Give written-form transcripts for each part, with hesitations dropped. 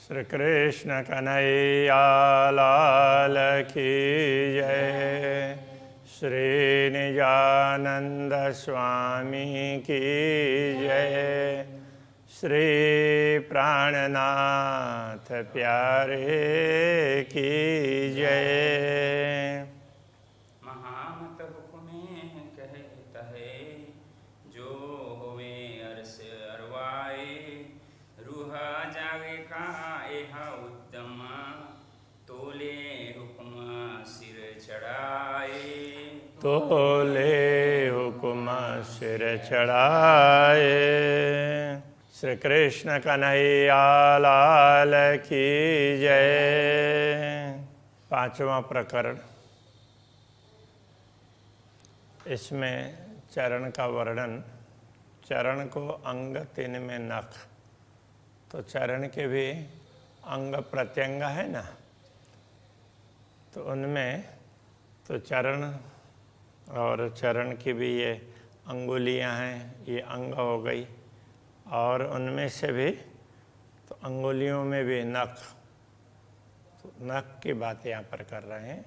श्री कृष्ण कन्हैया लाल की जय। श्री निजानंद स्वामी की जय। श्री प्राणनाथ प्यारे की जय। महामत हुक्मे कहता है जो होवे अरस अरवाए। रूहा जागे का एह उत्तम तोले हुक्म सिर चढ़ाए। तोले हुक्म सिर चढ़ाए। श्री कृष्ण कन्हैया लाल की जय। पांचवा प्रकरण। इसमें चरण का वर्णन। चरण को अंग तीन में नख, तो चरण के भी अंग प्रत्यंग है ना, तो उनमें तो चरण और चरण की भी ये अंगुलियां हैं, ये अंग हो गई। और उनमें से भी तो अंगुलियों में भी नख, तो नख की बात यहाँ पर कर रहे हैं।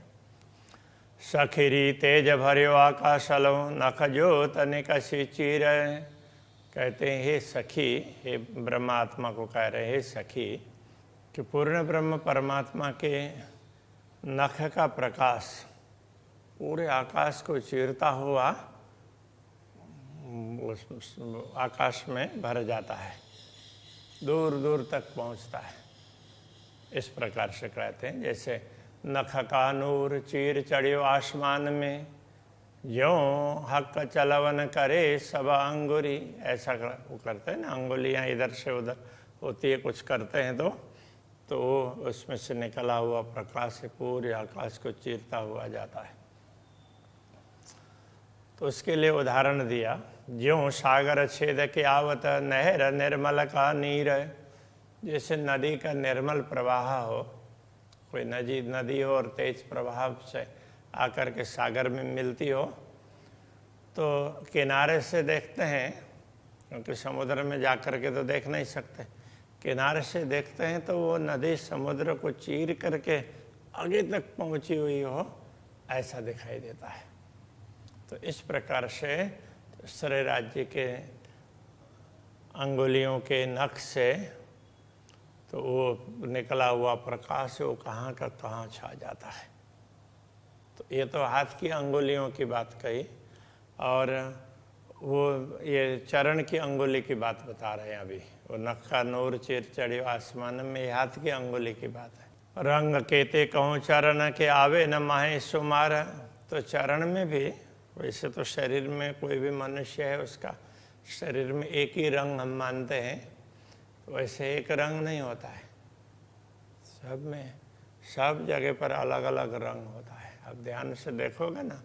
सखिरी तेज भर्यो आकाशलो नख जोत निकसी चीर। कहते हैं हे सखी, हे ब्रह्मात्मा को कह रहे हे सखी कि पूर्ण ब्रह्म परमात्मा के नख का प्रकाश पूरे आकाश को चीरता हुआ उस आकाश में भर जाता है, दूर दूर तक पहुंचता है। इस प्रकार से कहते हैं जैसे नख का नूर चीर चढ़ियो आसमान में, ज्यों हक चलवन करे सब अंगुरी। ऐसा वो करते हैं ना, अंगुलियां इधर से उधर होती है, कुछ करते हैं तो उसमें से निकला हुआ प्रकाश से पूरे आकाश को चीरता हुआ जाता है। तो उसके लिए उदाहरण दिया, ज्यों सागर छेद के आवत नहर निर्मल का नीर। जैसे नदी का निर्मल प्रवाह हो, कोई नदी हो और तेज प्रवाह से आकर के सागर में मिलती हो, तो किनारे से देखते हैं, क्योंकि समुद्र में जाकर के तो देख नहीं सकते, किनारे से देखते हैं तो वो नदी समुद्र को चीर करके आगे तक पहुंची हुई हो, ऐसा दिखाई देता है। तो इस प्रकार से शरीर राज्य के अंगुलियों के नख से तो वो निकला हुआ प्रकाश वो कहाँ का कहाँ छा जाता है। तो ये तो हाथ की अंगुलियों की बात कही, और वो ये चरण की अंगुली की बात बता रहे हैं अभी। वो नख का नूर चीर चढ़ियो आसमान में, ये हाथ की अंगुली की बात है। रंग केते कहूँ चरण के आवे न माहे सुमार। तो चरण में भी, वैसे तो शरीर में कोई भी मनुष्य है उसका शरीर में एक ही रंग हम मानते हैं, वैसे एक रंग नहीं होता है, सब में सब जगह पर अलग अलग रंग होता है। अब ध्यान से देखोगे ना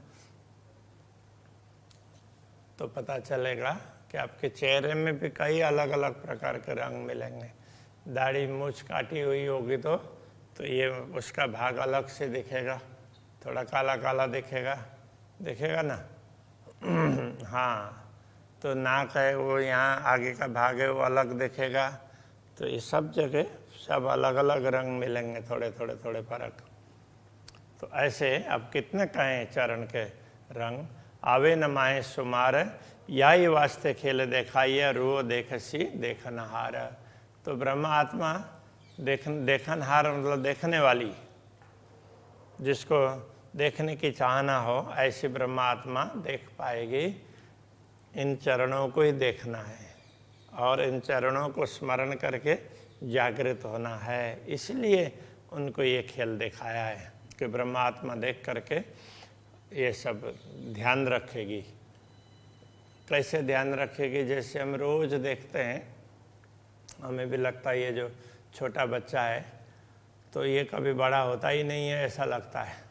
तो पता चलेगा कि आपके चेहरे में भी कई अलग अलग प्रकार के रंग मिलेंगे। दाढ़ी मूछ काटी हुई होगी तो ये उसका भाग अलग से दिखेगा, थोड़ा काला काला दिखेगा ना। हाँ, तो नाक है वो यहाँ आगे का भाग है वो अलग दिखेगा। तो ये सब जगह सब अलग अलग रंग मिलेंगे, थोड़े फर्क। तो ऐसे अब कितने कहें चरण के रंग। आवे न माहे सुमार याई वास्ते खेल देखाइए रो देखसी देखनहार। तो ब्रह्म आत्मा देखनहार मतलब देखने वाली, जिसको देखने की चाहना हो ऐसी ब्रह्म आत्मा देख पाएगी। इन चरणों को ही देखना है और इन चरणों को स्मरण करके जागृत होना है। इसलिए उनको ये खेल दिखाया है कि ब्रह्म आत्मा देख करके ये सब ध्यान रखेगी। कैसे ध्यान रखेगी? जैसे हम रोज़ देखते हैं, हमें भी लगता है ये जो छोटा बच्चा है तो ये कभी बड़ा होता ही नहीं है, ऐसा लगता है।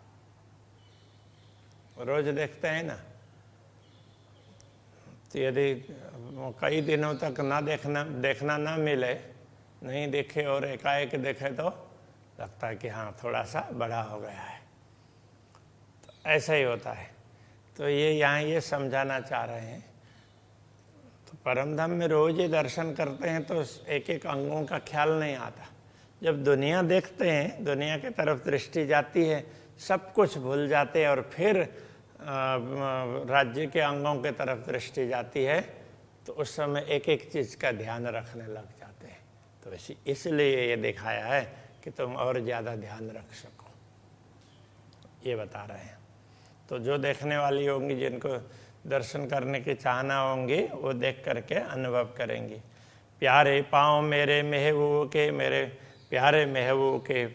रोज़ देखते हैं ना, तो यदि कई दिनों तक देखना ना मिले, नहीं देखे और एकाएक देखे तो लगता है कि हाँ थोड़ा सा बड़ा हो गया है। तो ऐसा ही होता है। तो ये यहाँ ये समझाना चाह रहे हैं। तो परम धाम में रोज ही दर्शन करते हैं तो एक एक अंगों का ख्याल नहीं आता। जब दुनिया देखते हैं, दुनिया की तरफ दृष्टि जाती है, सब कुछ भूल जाते हैं और फिर राज्य के अंगों की तरफ दृष्टि जाती है तो उस समय एक एक चीज़ का ध्यान रखने लग जाते हैं। तो इसलिए ये दिखाया है कि तुम और ज़्यादा ध्यान रख सको, ये बता रहे हैं। तो जो देखने वाली होंगी, जिनको दर्शन करने की चाहना होंगी, वो देख करके अनुभव करेंगी। प्यारे पाँव मेरे महबूब के, मेरे प्यारे महबूब के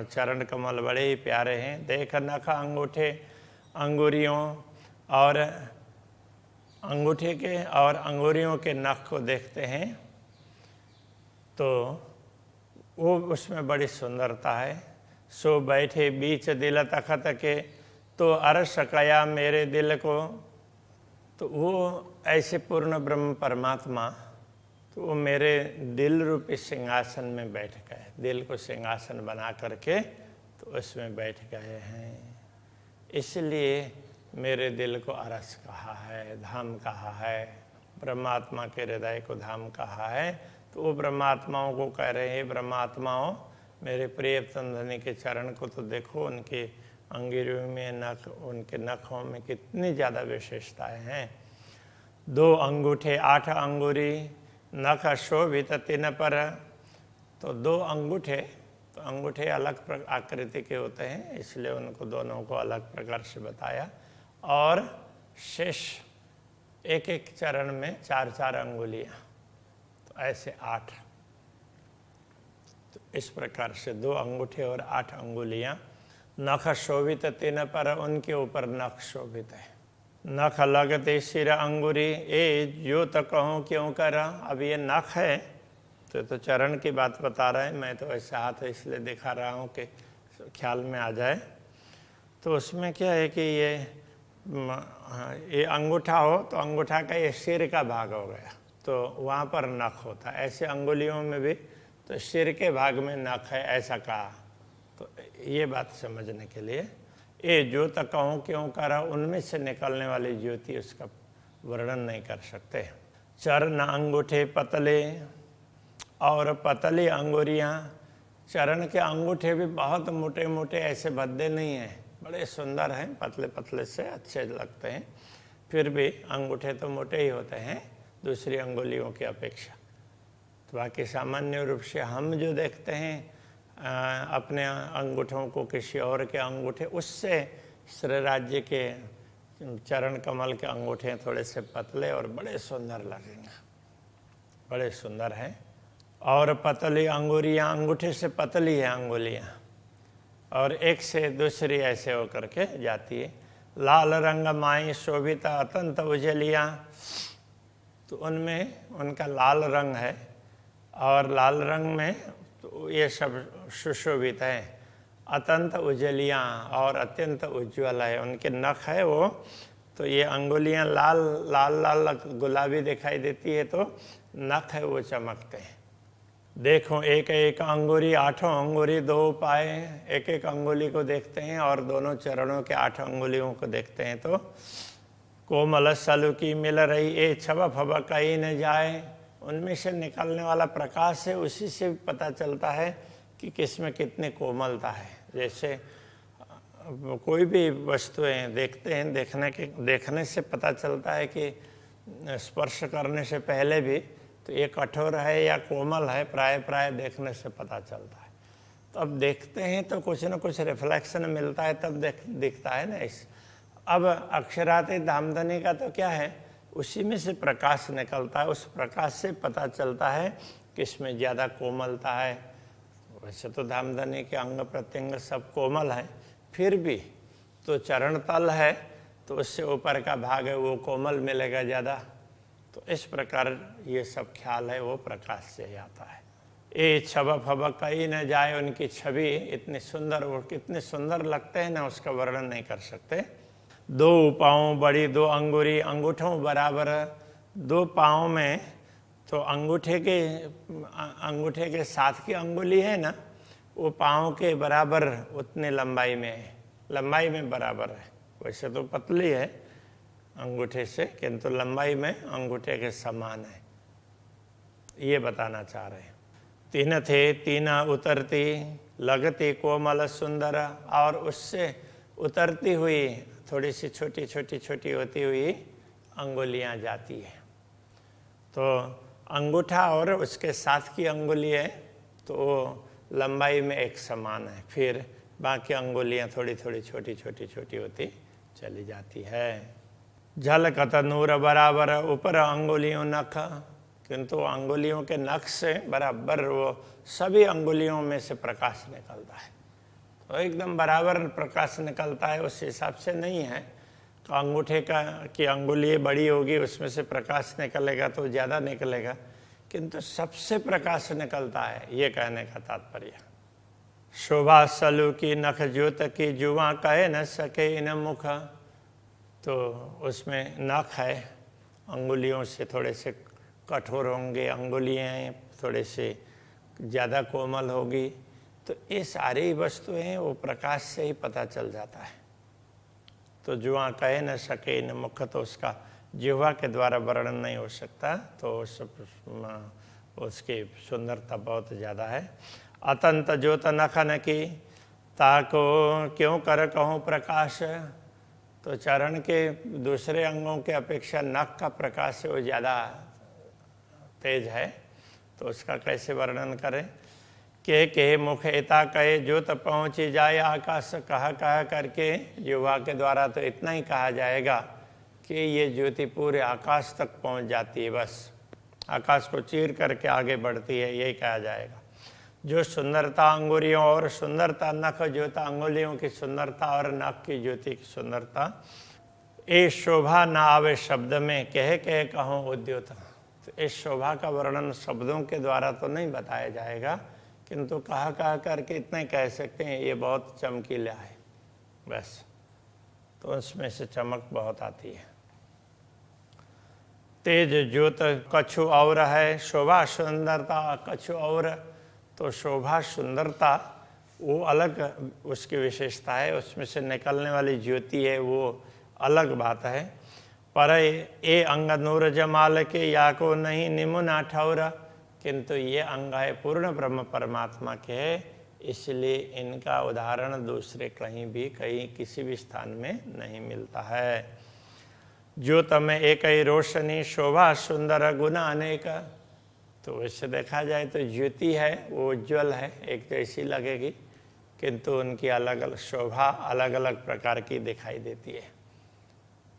चरण कमल बड़े ही प्यारे हैं। देख नख अंगूठे अंगुरियों और अंगूठे के और अंगुरियों के नख को देखते हैं तो वो उसमें बड़ी सुंदरता है। सो बैठे बीच दिल तखत के, तो अरस कया मेरे दिल को। तो वो ऐसे पूर्ण ब्रह्म परमात्मा, तो वो मेरे दिल रूपी सिंहासन में बैठ गए, दिल को सिंहासन बना करके तो उसमें बैठ गए हैं। इसलिए मेरे दिल को अरस कहा है, धाम कहा है, ब्रह्मात्मा के हृदय को धाम कहा है। तो वो ब्रह्मात्माओं को कह रहे हैं, ब्रह्मात्माओं मेरे प्रिय तंधनी के चरण को तो देखो, उनके अंगुरियों में नख, उनके नखों में कितनी ज़्यादा विशेषताएं हैं। 2 अंगूठे 8 अंगुरी, नख शोभित तिन पर। तो 2 अंगूठे, तो अंगूठे अलग आकृति के होते हैं, इसलिए उनको दोनों को अलग प्रकार से बताया। और शेष एक एक चरण में 4-4 अंगुलियाँ, तो ऐसे 8। तो इस प्रकार से 2 अंगूठे और 8 अंगुलियाँ। नख शोभित तिन पर, उनके ऊपर नख शोभित है। नख लगते सिर अंगुरी, ए जो तो कहूँ क्यों करा। अब ये नख है तो चरण की बात बता रहे हैं, मैं तो ऐसे हाथ इसलिए दिखा रहा हूँ कि ख्याल में आ जाए। तो उसमें क्या है कि ये अंगूठा हो तो अंगूठा का ये सिर का भाग हो गया, तो वहाँ पर नख होता है। ऐसे अंगुलियों में भी तो सिर के भाग में नख है, ऐसा कहा। तो ये बात समझने के लिए, ये ज्योत कहूँ क्यों करा, उनमें से निकलने वाली ज्योति उसका वर्णन नहीं कर सकते। चरण अंगूठे पतले, और पतली अंगुरियाँ। चरण के अंगूठे भी बहुत मोटे मोटे, ऐसे भद्दे नहीं हैं, बड़े सुंदर हैं, पतले पतले से अच्छे लगते हैं। फिर भी अंगूठे तो मोटे ही होते हैं दूसरी अंगुलियों की अपेक्षा। तो बाकी सामान्य रूप से हम जो देखते हैं अपने अंगूठों को किसी और के अंगूठे, उससे श्री राज्य के चरण कमल के अंगूठे थोड़े से पतले और बड़े सुंदर लगेंगे, बड़े सुंदर हैं। और पतली अंगुरियाँ, अंगूठे से पतली है अंगुलियाँ, और एक से दूसरी ऐसे होकर के जाती है। लाल रंग माई शोभित अत्यंत उजलियाँ, तो उनमें उनका लाल रंग है, और लाल रंग में तो ये सब सुशोभित है। अत्यंत उजलियाँ और अत्यंत उज्ज्वल है, उनके नख है वो, तो ये अंगुलियाँ लाल लाल लाल गुलाबी दिखाई देती है, तो नख है वो चमकते हैं। देखो एक एक अंगुरी 8 अंगुरी 2 पाए, एक एक अंगुली को देखते हैं और दोनों चरणों के 8 अंगुलियों को देखते हैं। तो कोमल सलुकी मिल रही, ए छबा फबा कहीं न जाए, उनमें से निकलने वाला प्रकाश है, उसी से पता चलता है कि किसमें कितनी कोमलता है। जैसे कोई भी वस्तुएं देखते हैं, देखने से पता चलता है कि स्पर्श करने से पहले भी तो ये कठोर है या कोमल है, प्राय देखने से पता चलता है। तो अब देखते हैं तो कुछ न कुछ रिफ्लेक्शन मिलता है, तब दिखता है ना। इस अब अक्षराते धामधनी का तो क्या है, उसी में से प्रकाश निकलता है, उस प्रकाश से पता चलता है कि इसमें ज़्यादा कोमलता है। वैसे तो धामधनी के अंग प्रत्यंग सब कोमल हैं, फिर भी तो चरण तल है तो उससे ऊपर का भाग है वो कोमल मिलेगा ज़्यादा। तो इस प्रकार ये सब ख्याल है वो प्रकाश से ही आता है। ए छबा फबा कहीं न जाए, उनकी छवि इतनी सुंदर, वो कितने सुंदर लगते हैं ना, उसका वर्णन नहीं कर सकते। 2 पाँव बड़ी 2 अंगुरी, अंगूठों बराबर 2 पाँव में, तो अंगूठे के साथ की अंगुली है ना, वो पाँव के बराबर उतने लंबाई में है, लंबाई में बराबर है। वैसे तो पतली है अंगूठे से, किंतु लंबाई में अंगूठे के समान है, ये बताना चाह रहे हैं। तीन थे तीन उतरती लगती कोमल सुंदर, और उससे उतरती हुई थोड़ी सी छोटी छोटी छोटी होती हुई अंगुलियां जाती है। तो अंगूठा और उसके साथ की अंगुली है तो लंबाई में एक समान है, फिर बाकी अंगुलियां थोड़ी थोड़ी छोटी छोटी छोटी होती चली जाती है। झलकत नूर बराबर ऊपर अंगुलियों नख, किंतु अंगुलियों के नख से बराबर वो सभी अंगुलियों में से प्रकाश निकलता है। तो एकदम बराबर प्रकाश निकलता है, उस हिसाब से नहीं है तो अंगूठे की अंगुली बड़ी होगी उसमें से प्रकाश निकलेगा तो ज़्यादा निकलेगा, किंतु सबसे प्रकाश निकलता है, ये कहने का तात्पर्य। शोभा सलू की नख ज्योत की जुआ कह न सके इन मुख, तो उसमें नख है, अंगुलियों से थोड़े से कठोर होंगे, अंगुलियाँ थोड़े से ज़्यादा कोमल होगी, तो ये सारी वस्तुएं वो प्रकाश से ही पता चल जाता है। तो जुआ कह न सके इन मुख, तो उसका जिह्वा के द्वारा वर्णन नहीं हो सकता, तो उसकी सुंदरता बहुत ज़्यादा है। अतंत ज्योत नखन की ताको क्यों कर कहूँ प्रकाश, तो चरण के दूसरे अंगों के अपेक्षा नख का प्रकाश वो ज़्यादा तेज है, तो उसका कैसे वर्णन करें। के मुख एता कहे ज्योत पहुँची जाए आकाश, कह करके जिह्वा के द्वारा तो इतना ही कहा जाएगा कि ये ज्योति पूरे आकाश तक पहुँच जाती है, बस आकाश को चीर करके आगे बढ़ती है, यही कहा जाएगा। जो सुंदरता अंगुलियों और सुंदरता नख ज्योता, अंगुलियों की सुंदरता और नख की ज्योति की सुंदरता, ये शोभा न आवे शब्द में कह कहूँ उद्योत, तो इस शोभा का वर्णन शब्दों के द्वारा तो नहीं बताया जाएगा, किंतु कह करके इतना ही कह सकते हैं ये बहुत चमकीला है, बस, तो उसमें से चमक बहुत आती है। तेज ज्योत कछु और है, शोभा सुंदरता कछु और, तो शोभा सुंदरता वो अलग उसकी विशेषता है, उसमें से निकलने वाली ज्योति है वो अलग बात है। पर ये अंग नूर जमाल के या को नहीं निमुना ठौर, किंतु ये अंग है पूर्ण ब्रह्म परमात्मा के है, इसलिए इनका उदाहरण दूसरे कहीं किसी भी स्थान में नहीं मिलता है। ज्योत में एक ही रोशनी शोभा सुंदर गुना अनेक, तो वैसे देखा जाए तो ज्योति है वो उज्ज्वल है, एक जैसी लगेगी, किंतु उनकी अलग अलग शोभा अलग अलग प्रकार की दिखाई देती है।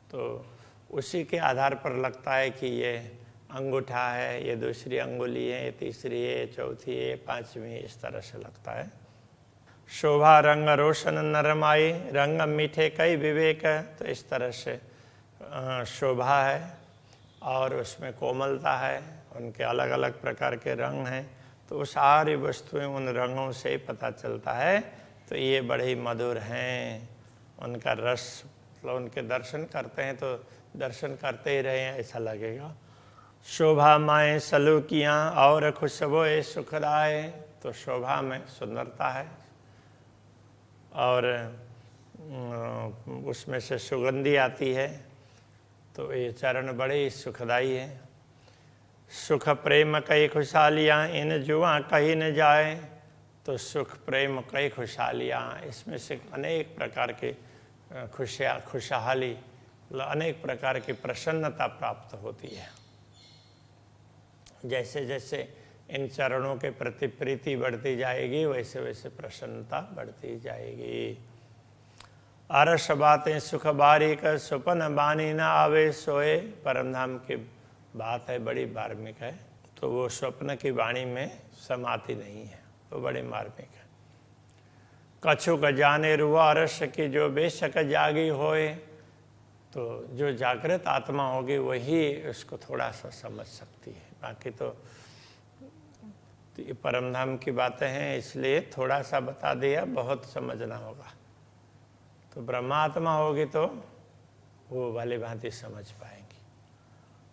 तो उसी के आधार पर लगता है कि ये अंगूठा है, ये दूसरी अंगुली है, ये तीसरी है, चौथी है, पांचवी, इस तरह से लगता है। शोभा रंग रोशन नरमाई रंग मीठे कई विवेक, तो इस तरह से शोभा है और उसमें कोमलता है, उनके अलग अलग प्रकार के रंग हैं, तो वो सारी वस्तुएं उन रंगों से ही पता चलता है, तो ये बड़े ही मधुर हैं, उनका रस, मतलब उनके दर्शन करते हैं तो दर्शन करते ही रहे ऐसा लगेगा। शोभा माएँ सलूकियाँ और खुशबोए सुखदाए, तो शोभा में सुंदरता है और उसमें से सुगंधी आती है, तो ये चरण बड़े ही सुखदाई है। सुख प्रेम कई खुशहालियाँ इन जुआ कहीं न जाए, तो सुख प्रेम कई खुशहालियाँ, इसमें से अनेक प्रकार के खुशहाली, अनेक प्रकार की प्रसन्नता प्राप्त होती है। जैसे जैसे इन चरणों के प्रति प्रीति बढ़ती जाएगी वैसे वैसे प्रसन्नता बढ़ती जाएगी। अरस बातें सुख बारीक सुपन बानी न आवे सोए, परम धाम की बात है, बड़ी मार्मिक है, तो वो स्वप्न की वाणी में समाती नहीं है, वो बड़ी मार्मिक है। कछुक जाने रुआ रस की जो बेशक जागी होए, तो जो जागृत आत्मा होगी वही उसको थोड़ा सा समझ सकती है, बाकी तो ये परम धाम की बातें हैं इसलिए थोड़ा सा बता दिया, बहुत समझना होगा। तो ब्रह्मात्मा होगी तो वो भली भांति समझ पाएंगी।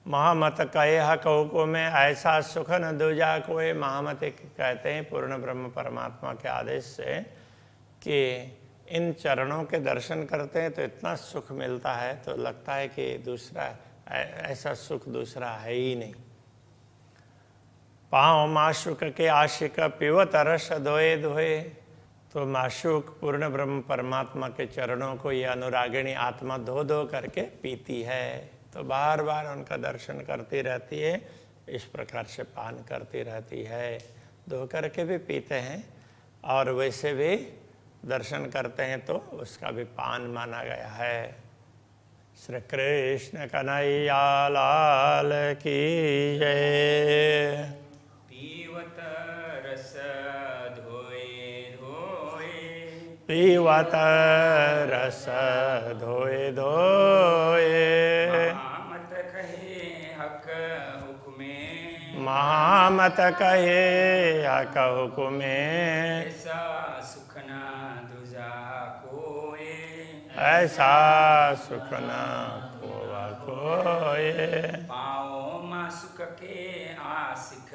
महामत कहे कहो में ऐसा सुख न दूजा कोई, महामत कहते हैं पूर्ण ब्रह्म परमात्मा के आदेश से कि इन चरणों के दर्शन करते हैं तो इतना सुख मिलता है, तो लगता है कि दूसरा ऐसा सुख दूसरा है ही नहीं। पाँव माशुक के आशिक पिवत रस धोए धोए। तो माशुक पूर्ण ब्रह्म परमात्मा के चरणों को ये अनुरागिणी आत्मा धो धो करके पीती है। तो बार बार उनका दर्शन करती रहती है, इस प्रकार से पान करती रहती है। धो करके भी पीते हैं और वैसे भी दर्शन करते हैं तो उसका भी पान माना गया है। श्री कृष्ण कन्हैया लाल की जय। पीवत रस धोए धोए, पीवत रस धोए धोए। महामत कहे हक हुक्मे, महामत कहे हक हुक्मे। ऐसा सुख न दूजा कोय, ऐसा सुख न खोवा कोय। पाओ मासुक के आशिक,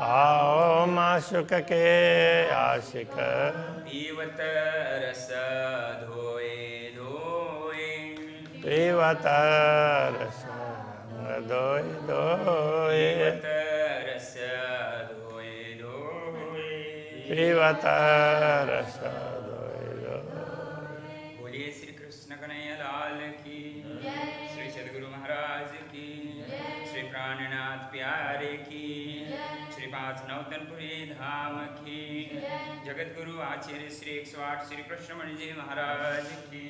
आओ माशुक के आशिक। पीवत रस धोए धोए, पीवत रस धोए धोए। पीवत रस धोए धोए। पीवत रस धोए धोए। बोलिए श्री कृष्ण कन्हैया लाल की, श्री सद्गुरु महाराज की, श्री प्राणनाथ प्यारे की, श्री पांच नवतनपुरी धाम की, जगत गुरु आचार्य श्री 108 श्री कृष्ण मणि जी महाराज की।